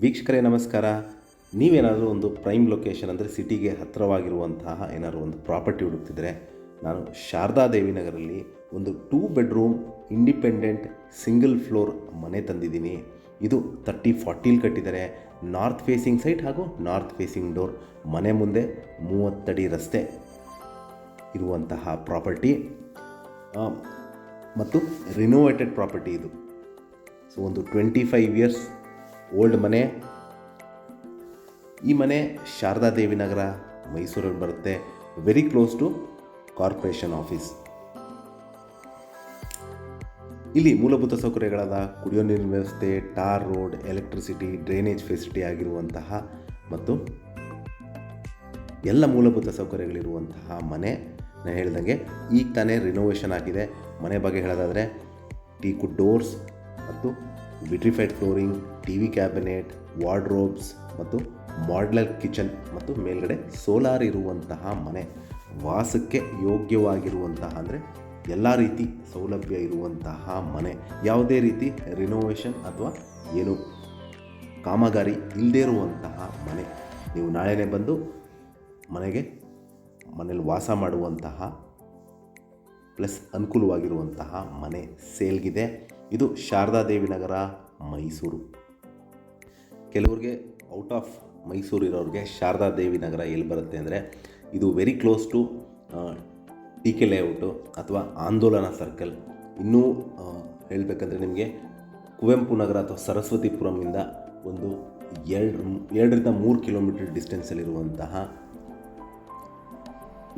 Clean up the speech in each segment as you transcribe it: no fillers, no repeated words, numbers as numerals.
ವೀಕ್ಷಕರೇ ನಮಸ್ಕಾರ. ನೀವೇನಾದರೂ ಒಂದು ಪ್ರೈಮ್ ಲೊಕೇಶನ್ ಅಂದರೆ ಸಿಟಿಗೆ ಹತ್ತಿರವಾಗಿರುವಂತಹ ಏನಾದರೂ ಒಂದು ಪ್ರಾಪರ್ಟಿ ಹುಡುಕ್ತಿದ್ರೆ, ನಾನು ಶಾರದಾದೇವಿ ನಗರಲ್ಲಿ ಒಂದು 2 ಬೆಡ್ರೂಮ್ ಇಂಡಿಪೆಂಡೆಂಟ್ ಸಿಂಗಲ್ ಫ್ಲೋರ್ ಮನೆ ತಂದಿದ್ದೀನಿ. ಇದು 30-40 ಕಟ್ಟಿದ್ದಾರೆ. ನಾರ್ತ್ ಫೇಸಿಂಗ್ ಸೈಟ್ ಹಾಗೂ ನಾರ್ತ್ ಫೇಸಿಂಗ್ ಡೋರ್. ಮನೆ ಮುಂದೆ 30 ಅಡಿ ರಸ್ತೆ ಇರುವಂತಹ ಪ್ರಾಪರ್ಟಿ ಮತ್ತು ರಿನೋವೇಟೆಡ್ ಪ್ರಾಪರ್ಟಿ ಇದು. ಸೊ ಒಂದು 25 ಇಯರ್ಸ್ ಓಲ್ಡ್ ಮನೆ. ಈ ಮನೆ ಶಾರದಾದೇವಿ ನಗರ, ಮೈಸೂರಲ್ಲಿ ಬರುತ್ತೆ. Very close to corporation office. ಇಲ್ಲಿ ಮೂಲಭೂತ ಸೌಕರ್ಯಗಳಾದ ಕುಡಿಯೋ ನೀರಿನ ವ್ಯವಸ್ಥೆ, tar road, electricity, drainage facility ಆಗಿರುವಂತಹ ಮತ್ತು ಎಲ್ಲ ಮೂಲಭೂತ ಸೌಕರ್ಯಗಳಿರುವಂತಹ ಮನೆ. ನಾನು ಹೇಳಿದಂಗೆ ಈಗ ತಾನೇ ರಿನೋವೇಷನ್ ಆಗಿದೆ. ಮನೆ ಬಗ್ಗೆ ಹೇಳೋದಾದರೆ ಟೀಕುಡ್ ಡೋರ್ಸ್ ಮತ್ತು vitrified flooring, TV cabinet, wardrobes ಮತ್ತು ಮಾಡ್ಯುಲರ್ ಕಿಚನ್ ಮತ್ತು ಮೇಲ್ಗಡೆ ಸೋಲಾರ್ ಇರುವಂತಹ ಮನೆ. ವಾಸಕ್ಕೆ ಯೋಗ್ಯವಾಗಿರುವಂತಹ ಅಂದರೆ ಎಲ್ಲ ರೀತಿ ಸೌಲಭ್ಯ ಇರುವಂತಹ ಮನೆ. ಯಾವುದೇ ರೀತಿ ರಿನೋವೇಷನ್ ಅಥವಾ ಏನು ಕಾಮಗಾರಿ ಇಲ್ಲದೇ ಇರುವಂತಹ ಮನೆ. ನೀವು ನಾಳೆನೇ ಬಂದು ಮನೇಲಿ ವಾಸ ಮಾಡುವಂತಹ ಪ್ಲಸ್ ಅನುಕೂಲವಾಗಿರುವಂತಹ ಮನೆ ಸೇಲ್ಗಿದೆ. ಇದು ಶಾರದಾದೇವಿ ನಗರ, ಮೈಸೂರು. ಕೆಲವ್ರಿಗೆ ಔಟ್ ಆಫ್ ಮೈಸೂರು ಇರೋರಿಗೆ ಶಾರದಾದೇವಿ ನಗರ ಎಲ್ಲಿ ಬರುತ್ತೆ ಅಂದರೆ, ಇದು very close to TK layout ಅಥವಾ ಆಂದೋಲನ ಸರ್ಕಲ್. ಇನ್ನೂ ಹೇಳಬೇಕಂದ್ರೆ ನಿಮಗೆ ಕುವೆಂಪು ನಗರ ಅಥವಾ ಸರಸ್ವತಿಪುರಮಿಂದ ಒಂದು 2ರಿಂದ 3 ಕಿಲೋಮೀಟರ್ ಡಿಸ್ಟೆನ್ಸಲ್ಲಿರುವಂತಹ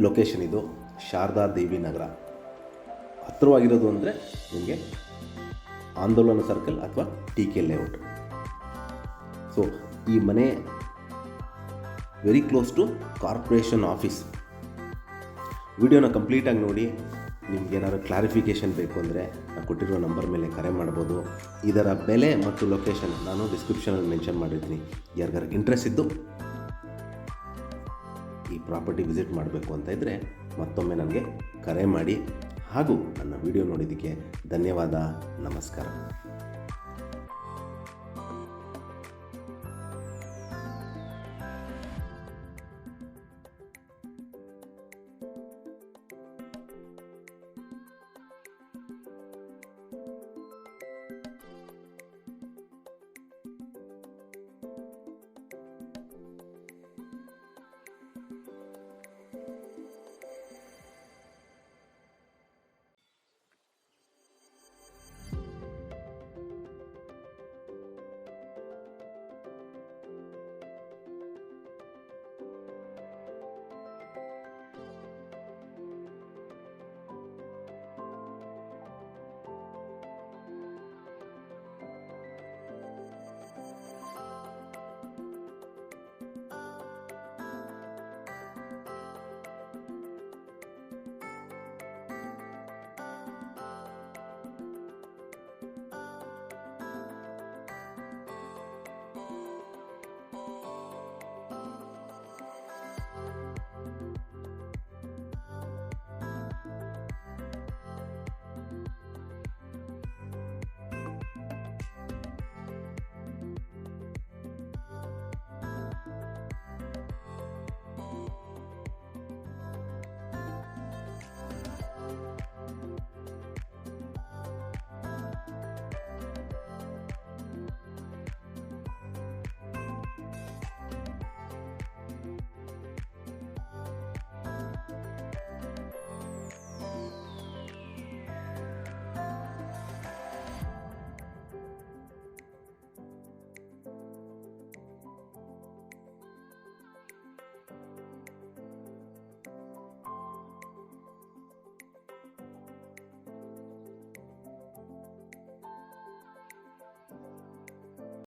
ಲೊಕೇಶನ್ ಇದು. ಶಾರದಾದೇವಿ ನಗರ ಹತ್ತಿರವಾಗಿರೋದು ಅಂದರೆ ನಿಮಗೆ ಆಂದೋಲನ ಸರ್ಕಲ್ ಅಥವಾ TK ಲೇಔಟ್. ಸೊ ಈ ಮನೆ very close to corporation office. ವಿಡಿಯೋನ ಕಂಪ್ಲೀಟಾಗಿ ನೋಡಿ. ನಿಮ್ಗೇನಾದ್ರು ಕ್ಲಾರಿಫಿಕೇಷನ್ ಬೇಕು ಅಂದರೆ ನಾನು ಕೊಟ್ಟಿರೋ ನಂಬರ್ ಮೇಲೆ ಕರೆ ಮಾಡ್ಬೋದು. ಇದರ ಬೆಲೆ ಮತ್ತು ಲೊಕೇಶನ್ ನಾನು ಡಿಸ್ಕ್ರಿಪ್ಷನಲ್ಲಿ ಮೆನ್ಷನ್ ಮಾಡಿರ್ತೀನಿ. ಯಾರಿಗಾರು ಇಂಟ್ರೆಸ್ಟ್ ಇದ್ದು ಈ ಪ್ರಾಪರ್ಟಿ ವಿಸಿಟ್ ಮಾಡಬೇಕು ಅಂತ ಇದ್ದರೆ ಮತ್ತೊಮ್ಮೆ ನನಗೆ ಕರೆ ಮಾಡಿ. ಹಾಗೂ ನನ್ನ ವಿಡಿಯೋ ನೋಡಿದ್ದಕ್ಕೆ ಧನ್ಯವಾದ. ನಮಸ್ಕಾರ.